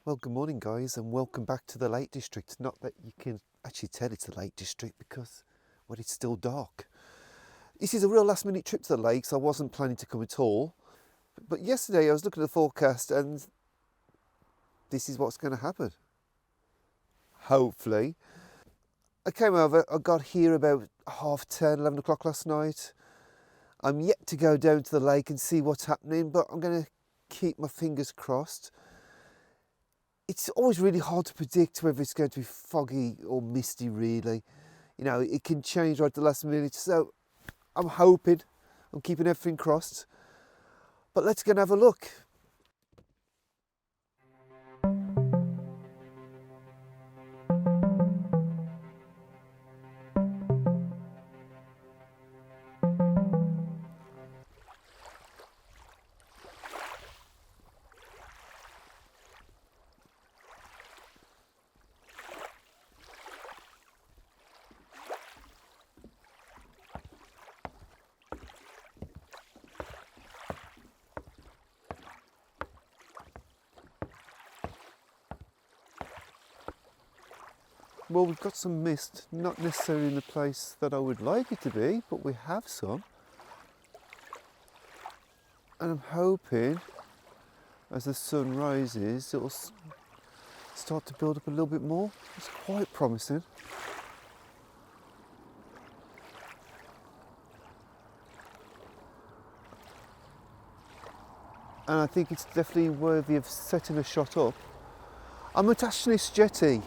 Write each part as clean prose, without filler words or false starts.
Well, good morning guys, and welcome back to the Lake District. Not that you can actually tell it's the Lake District because, well, it's still dark. This is a real last minute trip to the lakes. I wasn't planning to come at all. But yesterday I was looking at the forecast and this is what's going to happen. Hopefully. I came over, I got here about 10:30, 11 o'clock last night. I'm yet to go down to the lake and see what's happening, but I'm going to keep my fingers crossed. It's always really hard to predict whether it's going to be foggy or misty, really. You know, it can change right at the last minute. So I'm hoping, I'm keeping everything crossed. But let's go and have a look. Well, we've got some mist, not necessarily in the place that I would like it to be, but we have some. And I'm hoping, as the sun rises, it'll start to build up a little bit more. It's quite promising. And I think it's definitely worthy of setting a shot up. I'm attaching this jetty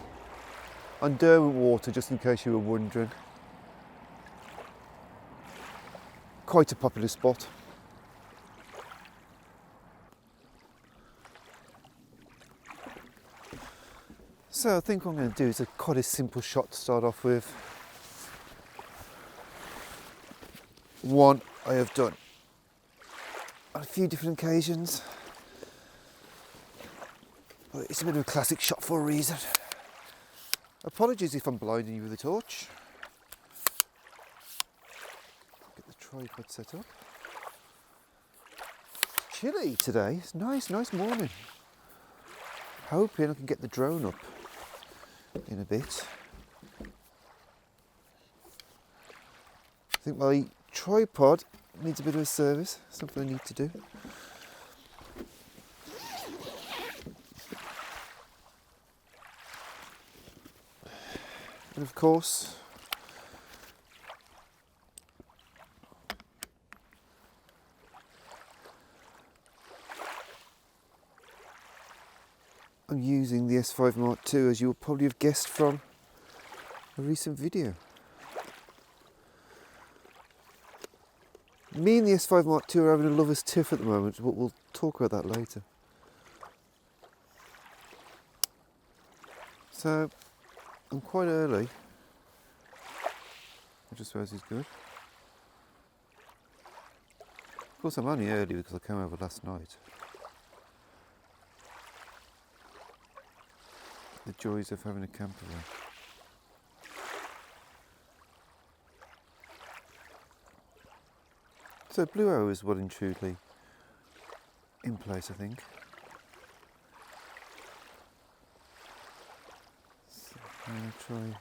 on Derwent Water, just in case you were wondering. Quite a popular spot. So I think what I'm going to do is quite a simple shot to start off with. One I have done on a few different occasions, but it's a bit of a classic shot for a reason. Apologies if I'm blinding you with a torch. Get the tripod set up. Chilly today. It's nice morning. Hoping I can get the drone up in a bit. I think my tripod needs a bit of a service. Something I need to do. And of course, I'm using the S5 Mark II, as you will probably have guessed from a recent video. Me and the S5 Mark II are having a lover's tiff at the moment, but we'll talk about that later. So, I'm quite early, which I suppose is good. Of course, I'm only early because I came over last night. The joys of having a camper van. So Blue Arrow is well and truly in place, I think. So I'm going to try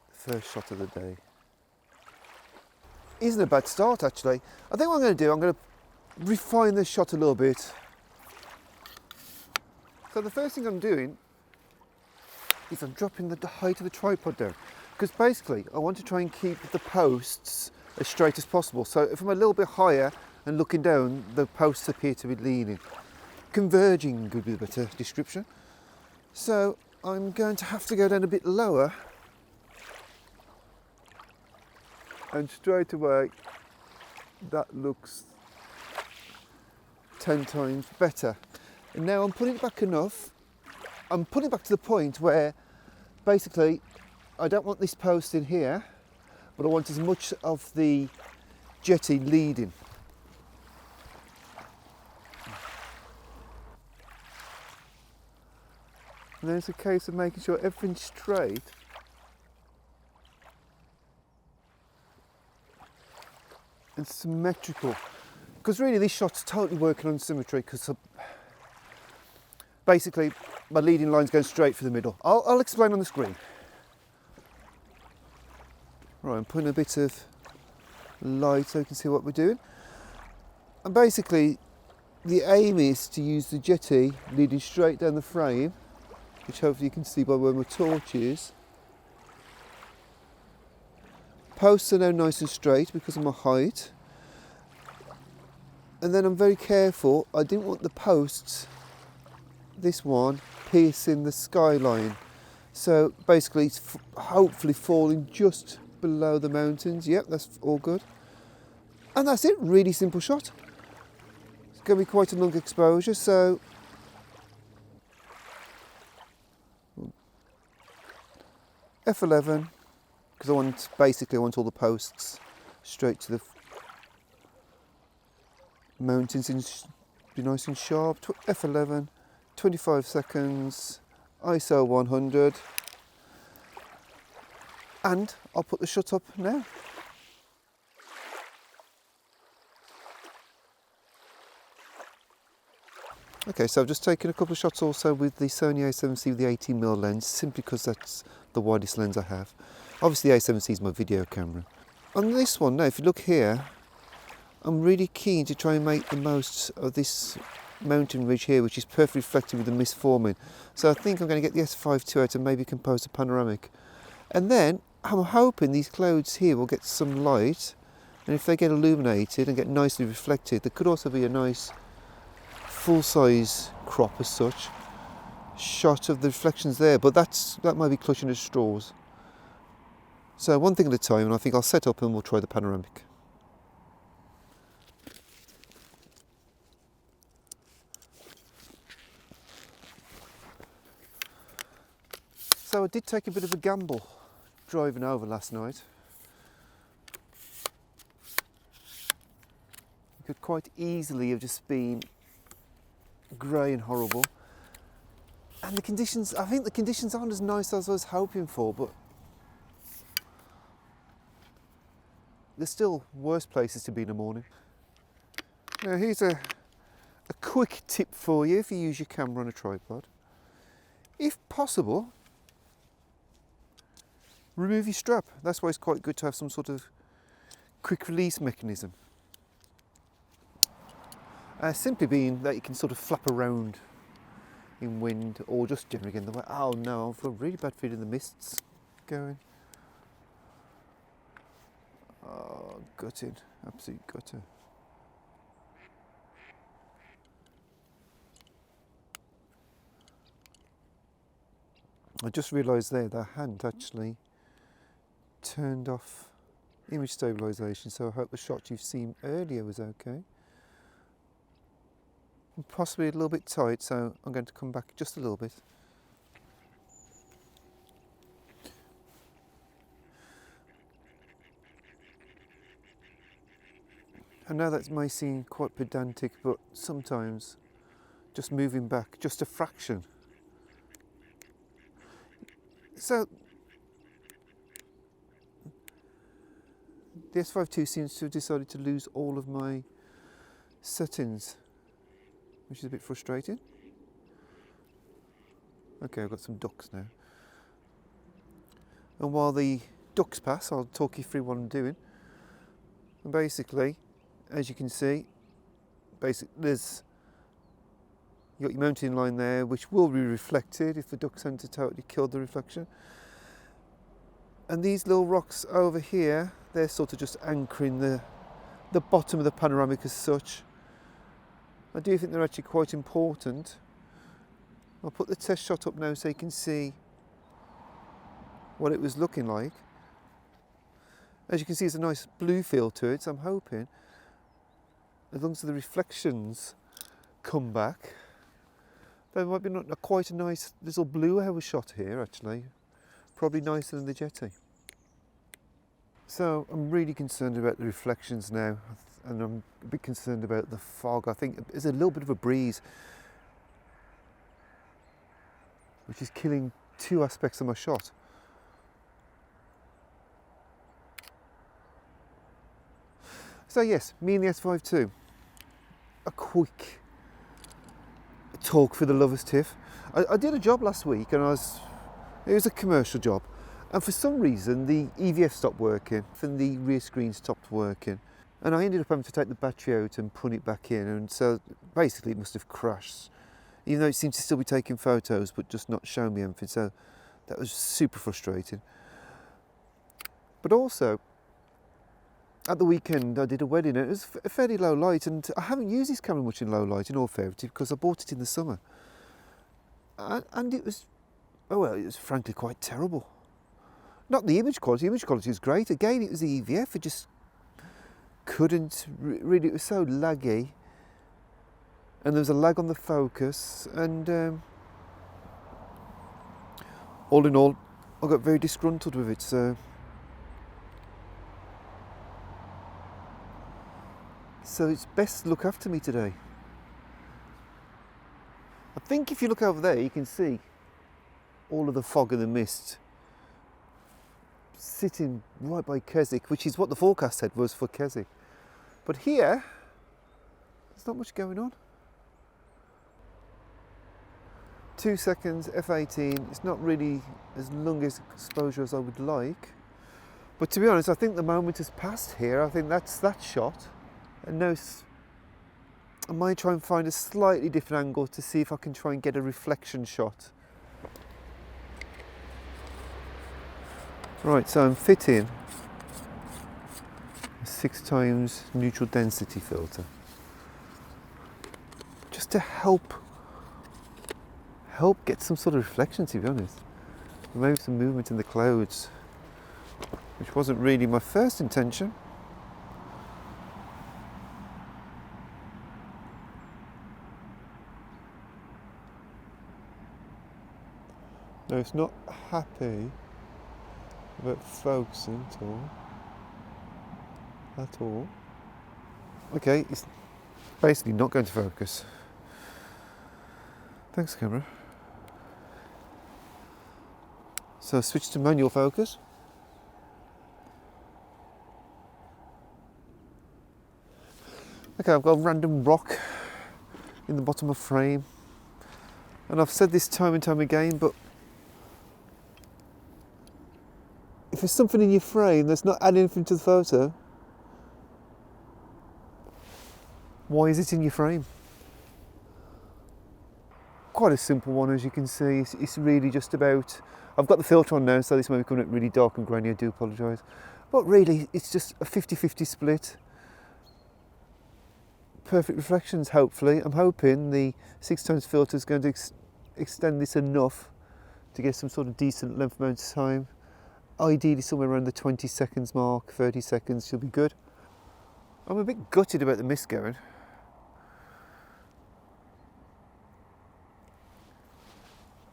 the first shot of the day. Isn't a bad start, actually. I think what I'm going to do, I'm going to refine this shot a little bit. So the first thing I'm doing is I'm dropping the height of the tripod down, because basically I want to try and keep the posts as straight as possible. So if I'm a little bit higher and looking down, the posts appear to be leaning. Converging would be the better description. So I'm going to have to go down a bit lower, and straight away that looks 10 times better. And now I'm putting it back enough. I'm putting it back to the point where basically I don't want this post in here, but I want as much of the jetty leading. And then it's a case of making sure everything's straight and symmetrical. Because really this shot's totally working on symmetry, because basically my leading line's going straight for the middle. I'll explain on the screen. Right, I'm putting a bit of light so you can see what we're doing. And basically the aim is to use the jetty leading straight down the frame, which hopefully you can see by where my torch is. Posts are now nice and straight because of my height. And then I'm very careful, I didn't want the posts, this one, piercing the skyline. So basically it's hopefully falling just below the mountains. Yep, that's all good. And that's it, really simple shot. It's going to be quite a long exposure, so F11, because I want all the posts straight to the mountains, be nice and sharp. F11, 25 seconds, ISO 100, and I'll put the shot up now. Okay, so I've just taken a couple of shots also with the Sony A7C with the 18mm lens, simply because that's the widest lens I have. Obviously the A7C is my video camera. On this one now, if you look here, I'm really keen to try and make the most of this mountain ridge here, which is perfectly reflective with the mist forming. So I think I'm going to get the S5 II out and maybe compose a panoramic. And then I'm hoping these clouds here will get some light, and if they get illuminated and get nicely reflected, there could also be a nice full-size crop as such shot of the reflections there, but that might be clutching at straws. So one thing at a time, and I think I'll set up and we'll try the panoramic. So I did take a bit of a gamble driving over last night. It could quite easily have just been grey and horrible, and the conditions, I think the conditions aren't as nice as I was hoping for, but there's still worse places to be in the morning. Now here's a quick tip for you if you use your camera on a tripod. If possible, remove your strap. That's why it's quite good to have some sort of quick release mechanism. Simply being that you can sort of flap around in wind, or just generally get in the way. Oh no, I've got a really bad feeling the mist's going. Oh, gutted, absolute gutter. I just realised there that I hadn't actually turned off image stabilisation, so I hope the shot you've seen earlier was okay. Possibly a little bit tight, so I'm going to come back just a little bit. I know that may seem quite pedantic, but sometimes just moving back just a fraction. So the S5 II seems to have decided to lose all of my settings, which is a bit frustrating. Okay, I've got some ducks now. And while the ducks pass, I'll talk you through what I'm doing. And basically, as you can see, there's you got your mountain line there, which will be reflected if the ducks hadn't totally killed the reflection. And these little rocks over here, they're sort of just anchoring the bottom of the panoramic as such. I do think they're actually quite important. I'll put the test shot up now so you can see what it was looking like. As you can see, there's a nice blue feel to it, so I'm hoping, as long as the reflections come back, there might be quite a nice little blue hour shot here actually. Probably nicer than the jetty. So I'm really concerned about the reflections now, and I'm a bit concerned about the fog. I think there's a little bit of a breeze, which is killing two aspects of my shot. So yes, me and the S5 II. a quick talk for the lovers tiff. I did a job last week and it was a commercial job, and for some reason the EVF stopped working and the rear screen stopped working, and I ended up having to take the battery out and put it back in, and so basically it must have crashed, even though it seemed to still be taking photos but just not showing me anything, so that was super frustrating. But also at the weekend I did a wedding and it was a fairly low light, and I haven't used this camera much in low light in all fairness because I bought it in the summer, and it was, oh well, it was frankly quite terrible. Not the image quality was great, again it was the EVF, it just couldn't really, it was so laggy, and there was a lag on the focus, and all in all I got very disgruntled with it, so it's best to look after me today. I think if you look over there you can see all of the fog and the mist sitting right by Keswick, which is what the forecast said was for Keswick. But here, there's not much going on. 2 seconds, F18, it's not really as long as exposure as I would like. But to be honest, I think the moment has passed here. I think that's that shot. And now I might try and find a slightly different angle to see if I can try and get a reflection shot. Right, so I'm fitting a 6x neutral density filter just to help get some sort of reflection, to be honest. Maybe some movement in the clouds, which wasn't really my first intention. No, it's not happy about focusing at all. Okay, it's basically not going to focus. Thanks, camera. So switch to manual focus. Okay, I've got a random rock in the bottom of frame, and I've said this time and time again, but if there's something in your frame that's not adding anything to the photo, why is it in your frame? Quite a simple one, as you can see. It's really just about, I've got the filter on now, so this may be coming up really dark and grainy, I do apologise. But really, it's just a 50-50 split. Perfect reflections, hopefully. I'm hoping the 6x filter is going to extend this enough to get some sort of decent length amount of time. Ideally somewhere around the 20 seconds mark, 30 seconds should be good. I'm a bit gutted about the mist going.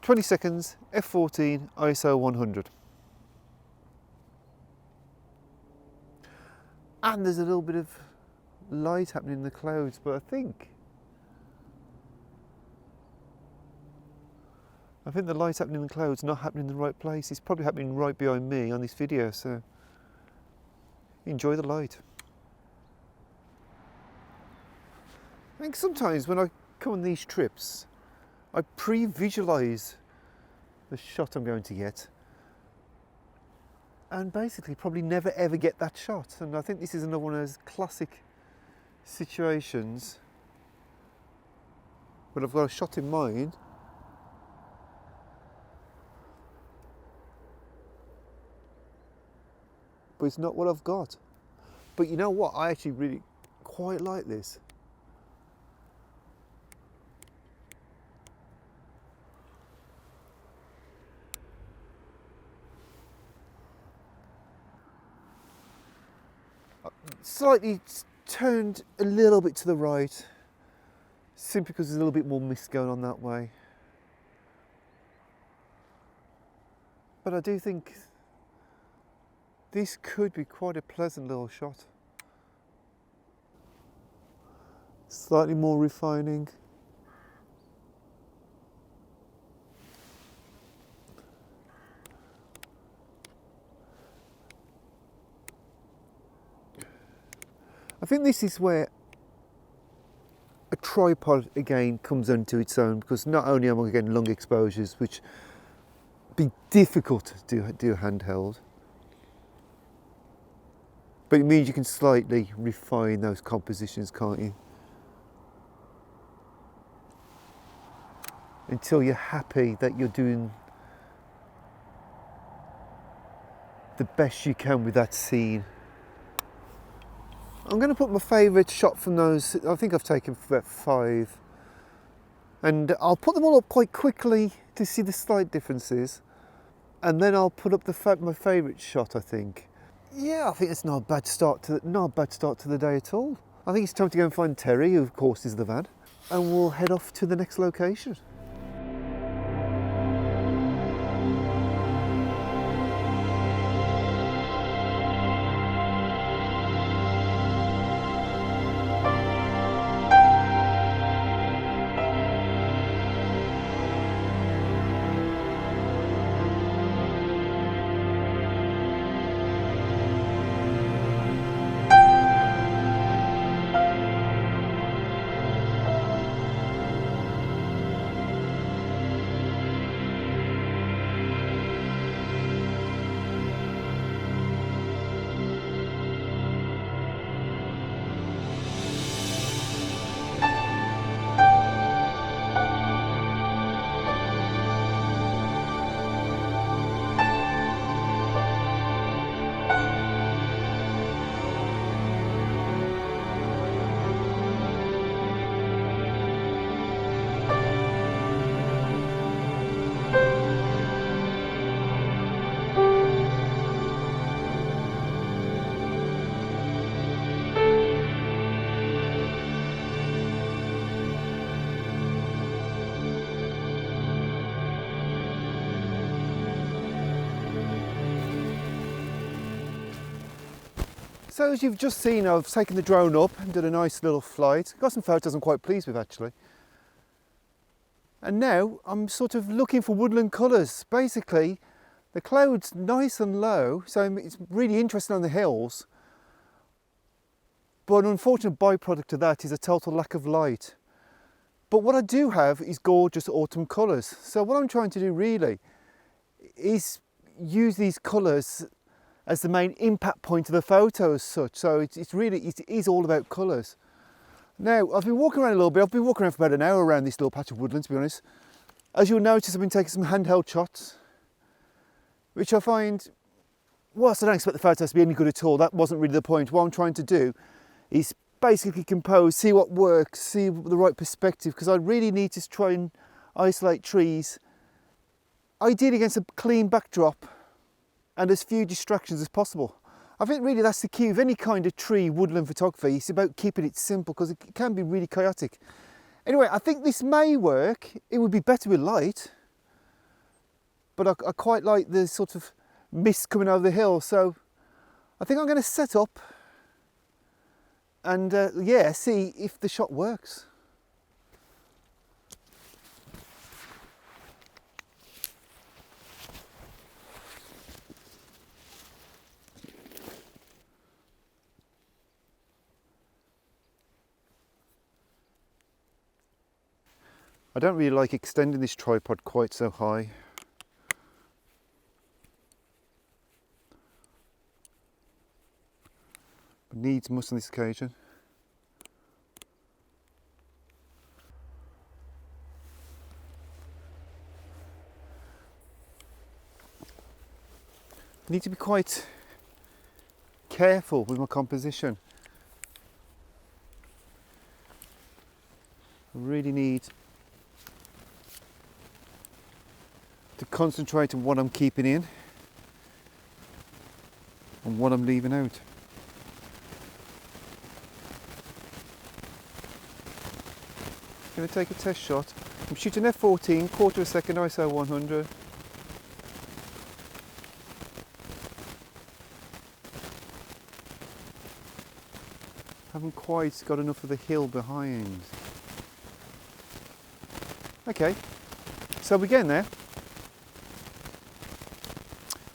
"20 seconds, f14, ISO 100. And there's a little bit of light happening in the clouds, but I think the light happening in the clouds not happening in the right place. It's probably happening right behind me on this video, so enjoy the light. I think sometimes when I come on these trips, I pre-visualise the shot I'm going to get, and basically probably never ever get that shot. And I think this is another one of those classic situations when I've got a shot in mind, but it's not what I've got. But you know what? I actually really quite like this. Slightly turned a little bit to the right, simply because there's a little bit more mist going on that way. But I do think this could be quite a pleasant little shot. Slightly more refining. I think this is where tripod again comes into its own, because not only am I getting long exposures, which be difficult to do handheld, but it means you can slightly refine those compositions, can't you? Until you're happy that you're doing the best you can with that scene. I'm going to put my favourite shot from those. I think I've taken about 5, and I'll put them all up quite quickly to see the slight differences, and then I'll put up my favourite shot. I think, yeah, I think it's not a bad start to the day at all. I think it's time to go and find Terry, who of course is the van, and we'll head off to the next location. So as you've just seen, I've taken the drone up and did a nice little flight. Got some photos I'm quite pleased with, actually. And now I'm sort of looking for woodland colours. Basically, the cloud's nice and low, so it's really interesting on the hills. But an unfortunate byproduct of that is a total lack of light. But what I do have is gorgeous autumn colours. So what I'm trying to do really is use these colours as the main impact point of the photo as such. So it is all about colours. Now, I've been walking around a little bit. I've been walking around for about an hour around this little patch of woodland, to be honest. As you'll notice, I've been taking some handheld shots, which I find, whilst I don't expect the photos to be any good at all, that wasn't really the point. What I'm trying to do is basically compose, see what works, see the right perspective, because I really need to try and isolate trees, ideally against a clean backdrop and as few distractions as possible. I think really that's the key of any kind of tree woodland photography. It's about keeping it simple, because it can be really chaotic. Anyway, I think this may work. It would be better with light, but I quite like the sort of mist coming over the hill. So I think I'm going to set up and yeah, see if the shot works. I don't really like extending this tripod quite so high. But needs must on this occasion. I need to be quite careful with my composition. I really need to concentrate on what I'm keeping in and what I'm leaving out. I'm going to take a test shot. I'm shooting f14, quarter of a second, ISO 100. Haven't quite got enough of the hill behind. Okay, so we're getting there.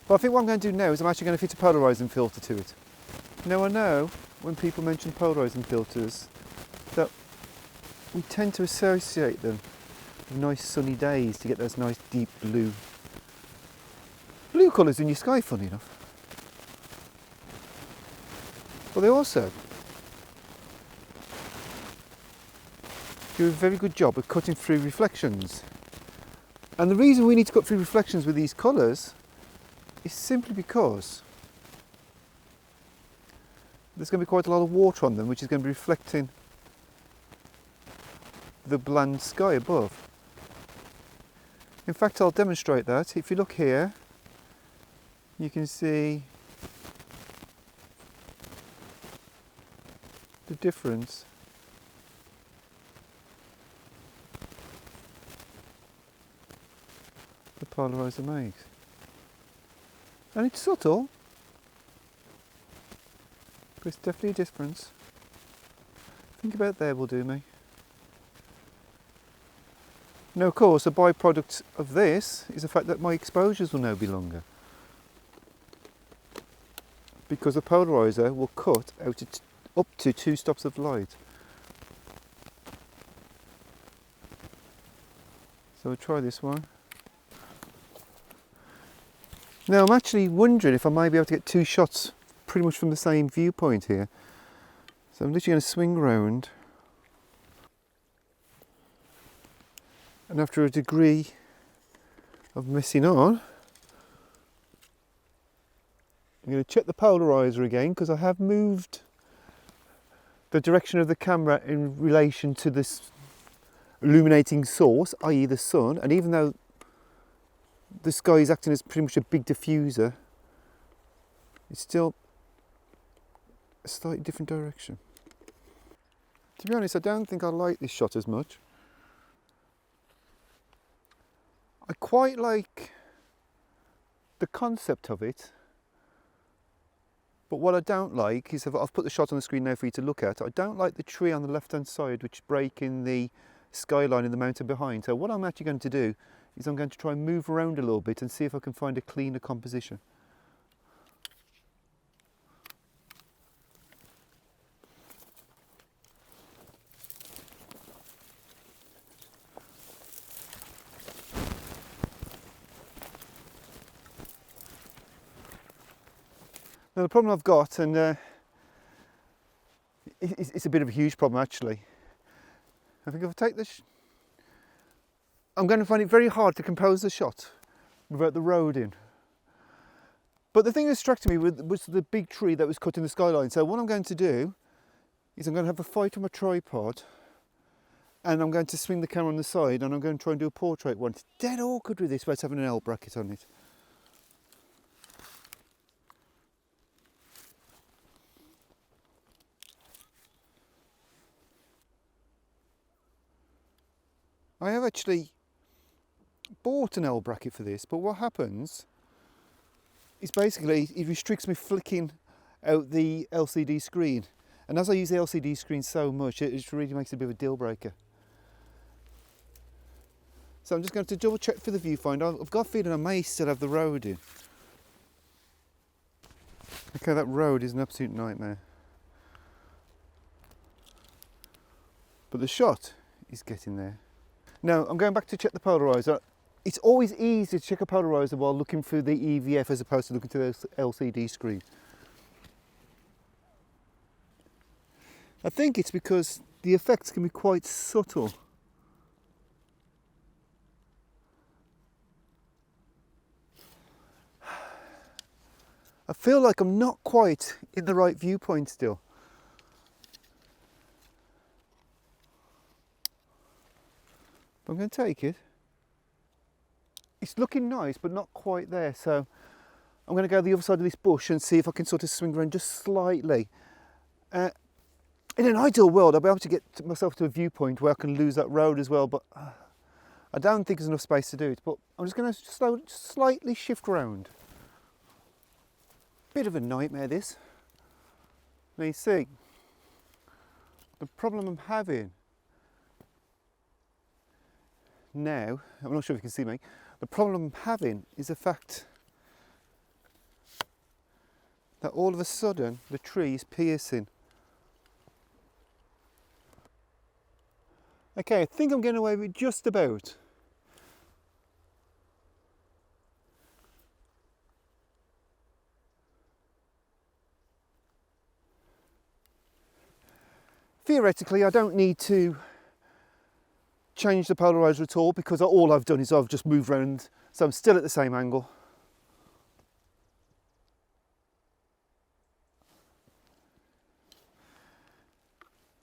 But I think what I'm going to do now is I'm actually going to fit a polarising filter to it. Now I know when people mention polarising filters that we tend to associate them with nice sunny days to get those nice deep blue colours in your sky, funny enough. But they also do a very good job of cutting through reflections. And the reason we need to cut through reflections with these colours is simply because there's going to be quite a lot of water on them, which is going to be reflecting the bland sky above. In fact, I'll demonstrate that. If you look here, you can see the difference. The polarizer makes. And it's subtle, but it's definitely a difference. Think about there will do me. Now, of course, a byproduct of this is the fact that my exposures will now be longer, because the polarizer will cut out up to 2 stops of light. So we'll try this one. Now I'm actually wondering if I might be able to get 2 shots pretty much from the same viewpoint here. So I'm literally going to swing round, and after a degree of messing on, I'm going to check the polarizer again, because I have moved the direction of the camera in relation to this illuminating source, i.e. the sun, and even though the sky is acting as pretty much a big diffuser, it's still a slightly different direction. To be honest, I don't think I like this shot as much. I quite like the concept of it, but what I don't like is, I've put the shot on the screen now for you to look at, I don't like the tree on the left hand side which is breaking the skyline in the mountain behind. So what I'm actually going to do is I'm going to try and move around a little bit and see if I can find a cleaner composition. Now the problem I've got, and it's a bit of a huge problem actually, I think if I take this, I'm going to find it very hard to compose the shot without the road in. But the thing that distracted me was the big tree that was cut in the skyline. So what I'm going to do is I'm going to have a fight on my tripod, and I'm going to swing the camera on the side, and I'm going to try and do a portrait one. It's dead awkward with this without having an L bracket on it. I have actually bought an L bracket for this, but what happens is basically it restricts me flicking out the LCD screen, and as I use the LCD screen so much, it just really makes it a bit of a deal breaker. So I'm just going to double check for the viewfinder. I've got a feeling I may still have the road in. Okay, that road is an absolute nightmare, but the shot is getting there. Now I'm going back to check the polarizer. It's always easy to check a polarizer while looking through the EVF as opposed to looking through the LCD screen. I think it's because the effects can be quite subtle. I feel like I'm not quite in the right viewpoint still. But I'm going to take it. It's looking nice, but not quite there. So I'm going to go the other side of this bush and see if I can sort of swing around just slightly. In an ideal world, I'll be able to get myself to a viewpoint where I can lose that road as well, but I don't think there's enough space to do it. But I'm just going to slightly shift round. Bit of a nightmare this. Now you see, the problem I'm having now, I'm not sure if you can see me, the problem I'm having is the fact that all of a sudden the tree is piercing. Okay, I think I'm getting away with just about. Theoretically, I don't need to change the polarizer at all because all I've done is I've just moved around, so I'm still at the same angle.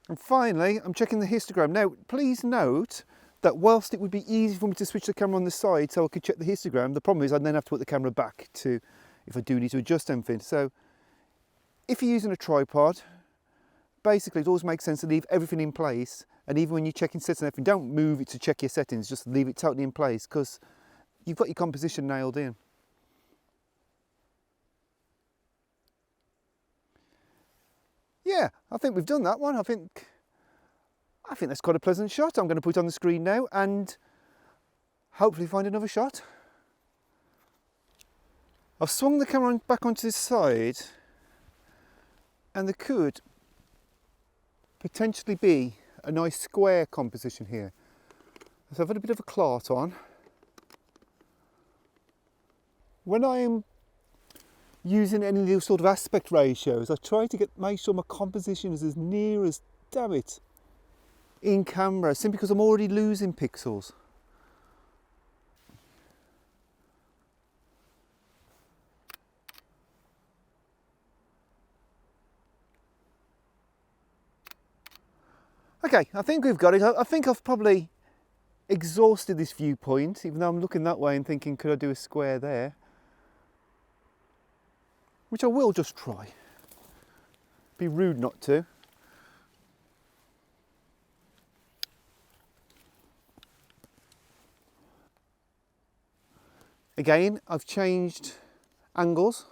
And finally, I'm checking the histogram. Now, please note that whilst it would be easy for me to switch the camera on the side so I could check the histogram, the problem is I'd then have to put the camera back to, if I do need to adjust anything. So if you're using a tripod, basically it always makes sense to leave everything in place, and even when you're checking settings and everything, don't move it to check your settings, just leave it totally in place because you've got your composition nailed in. Yeah, I think we've done that one. I think that's quite a pleasant shot. I'm going to put it on the screen now and hopefully find another shot. I've swung the camera back onto this side and there could potentially be a nice square composition here. So I've had a bit of a clot on. When I'm using any of those sort of aspect ratios, I try to make sure my composition is as near as, damn it, in camera, simply because I'm already losing pixels. Okay, I think we've got it. I think I've probably exhausted this viewpoint, even though I'm looking that way and thinking, could I do a square there? Which I will just try. Be rude not to. Again, I've changed angles,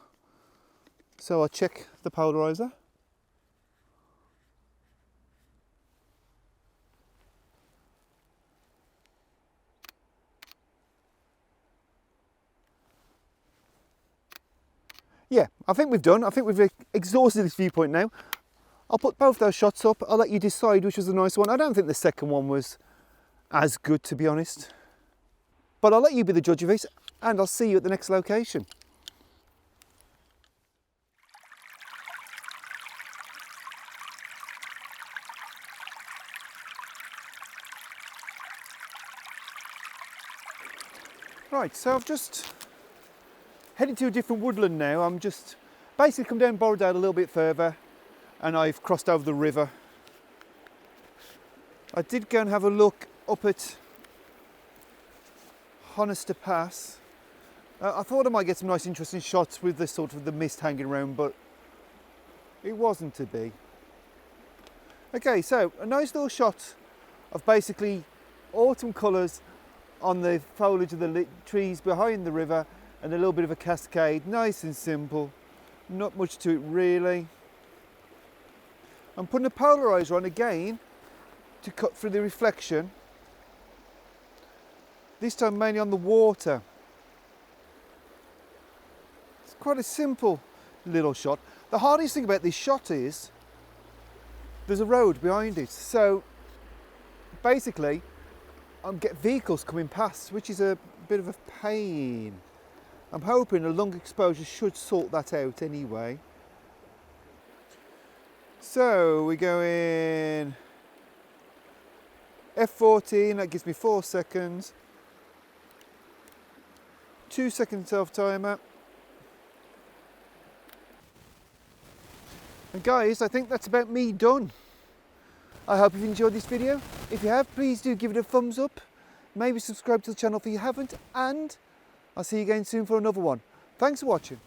so I'll check the polarizer. Yeah, I think we've done. I think we've exhausted this viewpoint now. I'll put both those shots up. I'll let you decide which was the nice one. I don't think the second one was as good, to be honest. But I'll let you be the judge of it, and I'll see you at the next location. Right, so I've just headed to a different woodland now. I'm just basically come down Borrowdale a little bit further and I've crossed over the river. I did go and have a look up at Honister Pass. I thought I might get some nice interesting shots with this sort of the mist hanging around, but it wasn't to be. Okay, so a nice little shot of basically autumn colours on the foliage of the trees behind the river and a little bit of a cascade, nice and simple, not much to it really. I'm putting a polarizer on again to cut through the reflection, this time mainly on the water. It's quite a simple little shot. The hardest thing about this shot is there's a road behind it, so basically I get vehicles coming past, which is a bit of a pain. I'm hoping a long exposure should sort that out anyway. So we go in F14, that gives me 4 seconds. 2 second self timer. And guys, I think that's about me done. I hope you've enjoyed this video. If you have, please do give it a thumbs up. Maybe subscribe to the channel if you haven't, and I'll see you again soon for another one. Thanks for watching.